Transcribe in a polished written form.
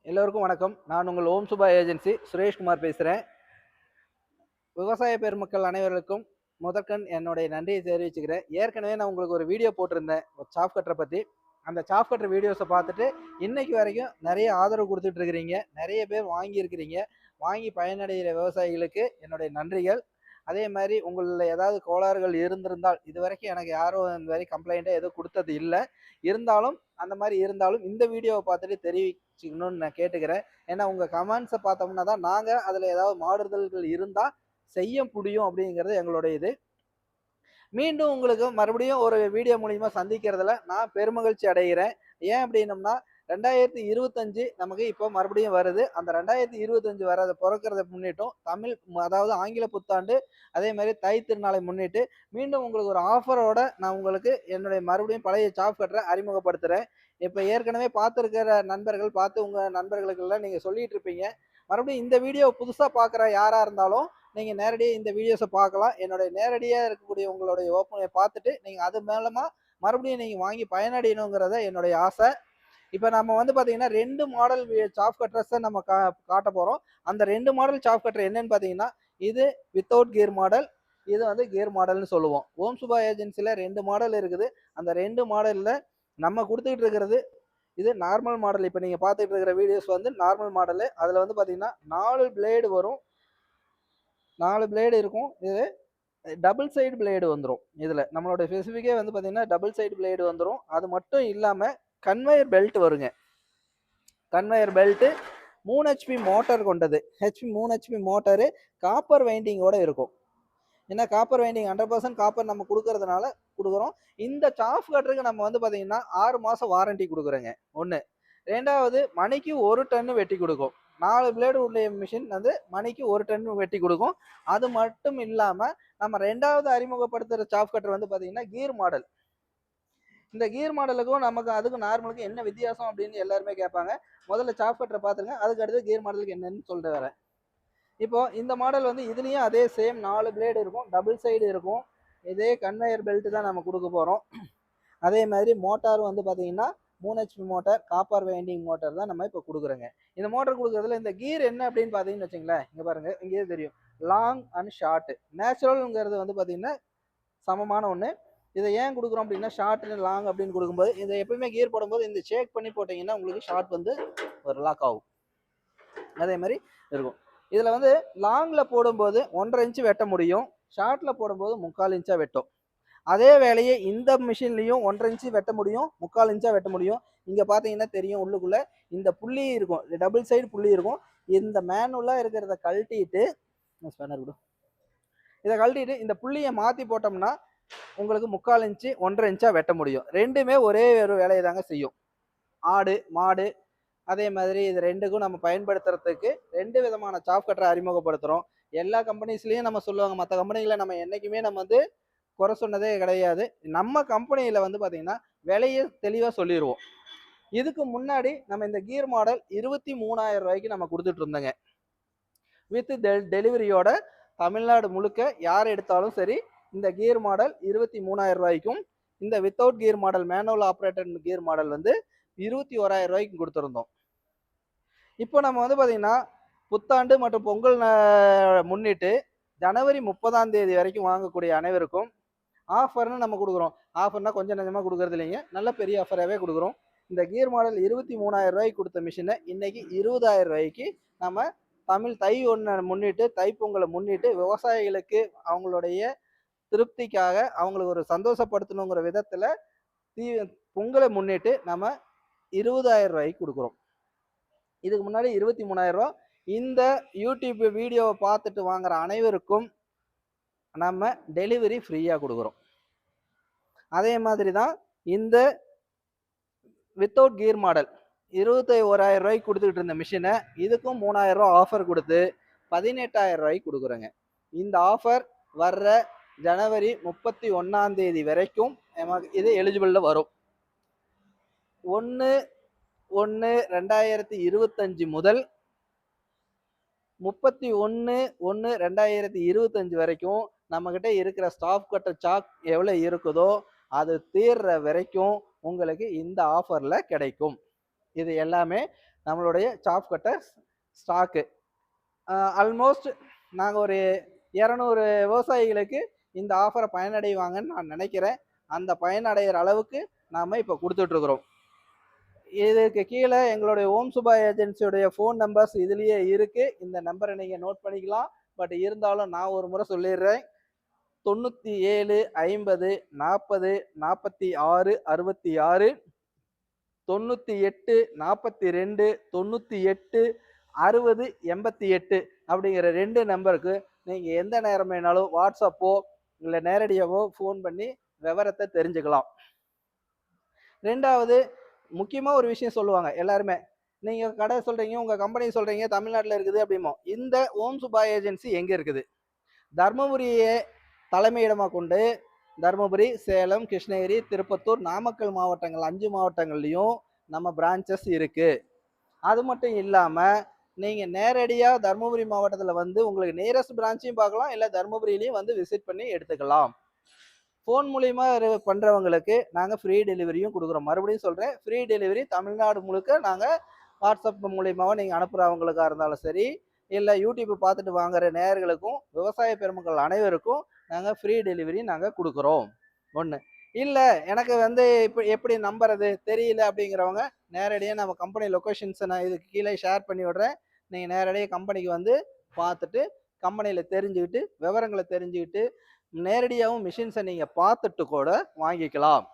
எல்லோருக்கும் வணக்கம். நான் உங்கள் ஓம் சுபா ஏஜென்சி சுரேஷ்குமார் பேசுகிறேன். விவசாய பெருமக்கள் அனைவருக்கும் முதற்கண் என்னுடைய நன்றியை தெரிவிச்சுக்கிறேன். ஏற்கனவே நான் உங்களுக்கு ஒரு வீடியோ போட்டிருந்தேன் சாஃப் கட்டரை பற்றி. அந்த சாஃப் கட்டர் வீடியோஸை பார்த்துட்டு இன்னைக்கு வரைக்கும் நிறைய ஆதரவு கொடுத்துட்டு இருக்கிறீங்க. நிறைய பேர் வாங்கியிருக்கிறீங்க. வாங்கி பயனடைகிற விவசாயிகளுக்கு என்னுடைய நன்றிகள். அதே மாதிரி உங்களில் ஏதாவது கோளாறுகள் இருந்திருந்தால், இது வரைக்கும் எனக்கு யாரும் இந்த மாதிரி கம்ப்ளைண்ட்டாக எதுவும் கொடுத்தது இல்லை. இருந்தாலும் அந்த மாதிரி இருந்தாலும் இந்த வீடியோவை பார்த்துட்டு தெரிவிச்சுக்கணும்னு நான் கேட்டுக்கிறேன். ஏன்னா உங்கள் கமெண்ட்ஸை பார்த்தோம்னா தான் நாங்கள் அதில் ஏதாவது மாறுதல்கள் இருந்தால் செய்ய முடியும் அப்படிங்கிறது எங்களுடைய இது. மீண்டும் உங்களுக்கு மறுபடியும் ஒரு வீடியோ மூலியமா சந்திக்கிறதுல நான் பெருமகிழ்ச்சி அடைகிறேன். ஏன் அப்படின்னம்னா 2025 நமக்கு இப்போ மறுபடியும் வருது. அந்த 2025 வரதை பிறக்கிறத முன்னிட்டும் தமிழ் அதாவது ஆங்கில புத்தாண்டு அதே மாதிரி தை திருநாளை முன்னிட்டு மீண்டும் உங்களுக்கு ஒரு ஆஃபரோட நான் உங்களுக்கு என்னுடைய மறுபடியும் பழைய சாஃப் கட்டரை அறிமுகப்படுத்துகிறேன். இப்போ ஏற்கனவே பார்த்துருக்கிற நண்பர்கள் பார்த்து உங்கள் நண்பர்களுக்கெல்லாம் நீங்கள் சொல்லிட்டு இருப்பீங்க. மறுபடியும் இந்த வீடியோ புதுசாக பார்க்குற யாராக இருந்தாலும் நீங்கள் நேரடியாக இந்த வீடியோஸை பார்க்கலாம். என்னுடைய நேரடியாக இருக்கக்கூடிய உங்களுடைய ஓப்பனை பார்த்துட்டு நீங்கள் அது மூலமாக மறுபடியும் நீங்கள் வாங்கி பயனடையணுங்கிறத என்னுடைய ஆசை. இப்போ நம்ம வந்து பார்த்தீங்கன்னா 2 மாடல் சாஃப் கட்டர்ஸை நம்ம காட்ட போகிறோம். அந்த 2 மாடல் சாஃப் கட்டர் என்னன்னு பார்த்தீங்கன்னா, இது வித்தவுட் கியர் மாடல், இது வந்து கியர் மாடல்னு சொல்லுவோம். ஓம் சுபா ஏஜென்சியில் 2 மாடல் இருக்குது. அந்த 2 மாடலில் நம்ம கொடுத்துக்கிட்டு இருக்கிறது இது நார்மல் மாடல். இப்போ நீங்கள் பார்த்துட்டு இருக்கிற வீடியோஸ் வந்து நார்மல் மாடலு. அதில் வந்து பார்த்தீங்கன்னா 4 பிளேடு வரும். 4 பிளேடு இருக்கும். இது டபுள் சைடு பிளேடு வந்துடும். இதில் நம்மளோட ஸ்பெசிஃபிக்கே வந்து பார்த்தீங்கன்னா டபுள் சைடு பிளேடு வந்துடும். அது மட்டும் இல்லாமல் கன்வேயர் பெல்ட் வருங்க. கன்வேயர் பெல்ட்டு 3 HP மோட்டார் கொண்டது. 3 HP மோட்டாரு காப்பர் வைண்டிங்கோட இருக்கும். ஏன்னா காப்பர் வைண்டிங் 100% காப்பர் நம்ம கொடுக்கறதுனால கொடுக்குறோம். இந்த சாஃப் கட்டருக்கு நம்ம வந்து பார்த்தீங்கன்னா 6 மாதம் வாரண்டி கொடுக்குறோங்க. 1. 2வது மணிக்கு 1 டன்னு வெட்டி கொடுக்கும். 4 பிளேடு உள்ள மிஷின் வந்து மணிக்கு 1 டன் வெட்டி கொடுக்கும். அது மட்டும் இல்லாமல் நம்ம 2வது அறிமுகப்படுத்துகிற சாஃப் கட்டர் வந்து பார்த்தீங்கன்னா கியர் மாடல். இந்த கியர் மாடலுக்கும் நமக்கு அதுக்கும் நார்மலுக்கும் என்ன வித்தியாசம் அப்படின்னு எல்லாருமே கேட்பாங்க. முதல்ல சாஃப் கட்டரை பார்த்துருங்க, அதுக்கு அடுத்து கியர் மாடலுக்கு என்னன்னு சொல்லிட்டு வரேன். இப்போ இந்த மாடல் வந்து இதுலேயும் அதே சேம் 4 பிளேடு இருக்கும், டபுள் சைடு இருக்கும். இதே கன்வேயர் பெல்ட் தான் நம்ம கொடுக்க போகிறோம். அதே மாதிரி மோட்டார் வந்து பார்த்தீங்கன்னா 3 HP motor, copper winding motor தான் நம்ம இப்போ கொடுக்குறோங்க. இந்த மோட்டார் கொடுக்குறதுல இந்த கீர் என்ன அப்படின்னு பார்த்தீங்கன்னு வச்சுங்களேன், இங்கே பாருங்கள், இங்கேயே தெரியும். Long and short. நேச்சுரலுங்கிறது வந்து பார்த்தீங்கன்னா சமமான ஒன்று. இதை ஏன் கொடுக்குறோம் அப்படின்னா ஷார்ட் லாங் அப்படின்னு கொடுக்கும்போது இதை எப்பவுமே கீர் போடும்போது இந்த ஷேக் பண்ணி போட்டிங்கன்னா உங்களுக்கு ஷார்ட் வந்து ஒரு லாக் ஆகும். அதே மாதிரி இருக்கும். இதில் வந்து லாங்கில் போடும்போது 1.5 இன்ச்சு வெட்ட முடியும், ஷார்ட்டில் போடும்போது 3/4 இன்ச்சாக வெட்டும். அதே வேலையை இந்த மிஷின்லையும் 1.5 இன்ச்சு வெட்ட முடியும், 3/4 இன்ச்சாக வெட்ட முடியும். இங்கே பார்த்தீங்கன்னா தெரியும், உள்ளுக்குள்ளே இந்த புள்ளி இருக்கும், டபுள் சைடு புள்ளி இருக்கும். இந்த மேனுவலாக இருக்கிறத கழட்டிட்டு ஸ்பேனர் கூட இதை கழட்டிட்டு இந்த புள்ளியை மாற்றி போட்டோம்னா உங்களுக்கு 3/4 இன்ச்சு 1.5 இன்ச்சாக வெட்ட முடியும். ரெண்டுமே ஒரே ஒரு வேலையை தாங்க செய்யும். ஆடு மாடு அதே மாதிரி இது ரெண்டுக்கும் நம்ம பயன்படுத்துறதுக்கு 2 விதமான சாஃப் கட்டரை அறிமுகப்படுத்துகிறோம். எல்லா கம்பெனிஸ்லேயும் நம்ம சொல்லுவாங்க, மற்ற கம்பெனிகளை நம்ம என்றைக்குமே நம்ம வந்து குறை சொன்னதே கிடையாது. நம்ம கம்பெனியில் வந்து பார்த்தீங்கன்னா விலையை தெளிவாக சொல்லிடுவோம். இதுக்கு முன்னாடி நம்ம இந்த கியர் மாடல் 23,000 ரூபாய்க்கு நம்ம கொடுத்துட்டு இருந்தோங்க. வித் டெலிவரியோட தமிழ்நாடு முழுக்க யார் எடுத்தாலும் சரி இந்த கியர் மாடல் 23,000 ரூபாய்க்கும், இந்த without gear model manual operated gear model வந்து 21,000 ரூபாய்க்கு கொடுத்துருந்தோம். இப்போ நம்ம வந்து பார்த்தீங்கன்னா புத்தாண்டு மற்றும் பொங்கல் முன்னிட்டு ஜனவரி 30ஆம் தேதி வரைக்கும் வாங்கக்கூடிய அனைவருக்கும் ஆஃபர்னு நம்ம கொடுக்குறோம். ஆஃபர்னா கொஞ்சம் நஞ்சமாக கொடுக்குறது இல்லைங்க, நல்ல பெரிய ஆஃபராகவே கொடுக்குறோம். இந்த கியர் மாடல் 23,000 ரூபாய்க்கு கொடுத்த மிஷினை இன்னைக்கு 20,000 ரூபாய்க்கு நம்ம தமிழ் தை முன்னிட்டு தைப்பொங்கலை முன்னிட்டு விவசாயிகளுக்கு அவங்களுடைய திருப்திக்காக அவங்களுக்கு ஒரு சந்தோஷப்படுத்தணுங்கிற விதத்தில் பொங்கலை முன்னிட்டு நம்ம 20,000 ரூபாய்க்கு கொடுக்குறோம். இதுக்கு முன்னாடி 23,000 ரூபா. இந்த யூடியூப் வீடியோவை பார்த்துட்டு வாங்குற அனைவருக்கும் நம்ம டெலிவரி ஃப்ரீயாக கொடுக்குறோம். அதே மாதிரி தான் இந்த வித்தவுட் கியர் மாடல் 21,000 ரூபாய்க்கு கொடுத்துக்கிட்டு இருந்த மிஷினை இதுக்கும் 3,000 ரூபா ஆஃபர் கொடுத்து 18,000 ரூபாய்க்கு கொடுக்குறோங்க. இந்த ஆஃபர் வர்ற ஜனவரி 31ஆம் தேதி வரைக்கும் இது எலிஜிபிளில் வரும். 1/1/2025 முதல் 31/1/2025 வரைக்கும் நம்மக்கிட்ட இருக்கிற ஸ்டாஃப் கட்டர் சாக் எவ்வளோ இருக்குதோ அது தீர்ற வரைக்கும் உங்களுக்கு இந்த ஆஃபரில் கிடைக்கும். இது எல்லாமே நம்மளுடைய சாப் கட்டர் ஸ்டாக்கு. ஆல்மோஸ்ட் நாங்கள் ஒரு 200 விவசாயிகளுக்கு இந்த ஆஃபரை பயனடைவாங்கன்னு நான் நினைக்கிறேன். அந்த பயனடைகிற அளவுக்கு நாம் இப்போ கொடுத்துட்ருக்குறோம். இதுக்கு கீழே எங்களுடைய ஓம் சுபா ஏஜென்சியுடைய ஃபோன் நம்பர்ஸ் இதுலேயே இருக்குது. இந்த நம்பரை நீங்கள் நோட் பண்ணிக்கலாம். பட் இருந்தாலும் நான் ஒரு முறை சொல்லிடுறேன். 97 50 40 46 66 98 42 98 60 88 அப்படிங்கிற 2 நம்பருக்கு நீங்கள் எந்த நேரம் வேணாலும் வாட்ஸ்அப்போ இல்லை நேரடியாகவோ ஃபோன் பண்ணி விவரத்தை தெரிஞ்சுக்கலாம். ரெண்டாவது முக்கியமாக ஒரு விஷயம் சொல்லுவாங்க எல்லாருமே, நீங்கள் கடை சொல்கிறீங்க, உங்கள் கம்பெனி சொல்கிறீங்க தமிழ்நாட்டில் இருக்குது அப்படிமோ. இந்த ஓம் சுபா ஏஜென்சி எங்கே இருக்குது? தர்மபுரியை தலைமையிடமாக கொண்டு தர்மபுரி, சேலம், கிருஷ்ணகிரி, திருப்பத்தூர், நாமக்கல் மாவட்டங்கள் 5 மாவட்டங்கள்லையும் நம்ம பிரான்ச்சஸ் இருக்குது. அது மட்டும் இல்லாமல் நீங்கள் நேரடியாக தர்மபுரி மாவட்டத்தில் வந்து உங்களுக்கு நியரஸ்ட் பிரான்ச்சையும் பார்க்கலாம், இல்லை தர்மபுரியிலையும் வந்து விசிட் பண்ணி எடுத்துக்கலாம். ஃபோன் மூலிமா பண்ணுறவங்களுக்கு நாங்கள் ஃப்ரீ டெலிவரியும் கொடுக்குறோம். மறுபடியும் சொல்கிறேன், ஃப்ரீ டெலிவரி தமிழ்நாடு முழுக்க நாங்கள் வாட்ஸ்அப் மூலியமாகவும் நீங்கள் அனுப்புகிறவங்களுக்காக இருந்தாலும் சரி, இல்லை யூடியூப் பார்த்துட்டு வாங்குகிற நேயர்களுக்கும் விவசாய பெருமக்கள் அனைவருக்கும் நாங்கள் ஃப்ரீ டெலிவரி நாங்கள் கொடுக்குறோம். ஒன்று இல்லை எனக்கு வந்து இப்போ எப்படி நம்புறது தெரியல அப்படிங்கிறவங்க நேரடியாக நம்ம கம்பெனி லொக்கேஷன்ஸை நான் இதுக்கு கீழே ஷேர் பண்ணி விடுறேன். நீங்கள் நேரடியாக கம்பெனிக்கு வந்து பார்த்துட்டு கம்பெனியில் தெரிஞ்சுக்கிட்டு விவரங்களை தெரிஞ்சுக்கிட்டு நேரடியாகவும் மிஷின்ஸை நீங்கள் பார்த்துட்டு கூட வாங்கிக்கலாம்.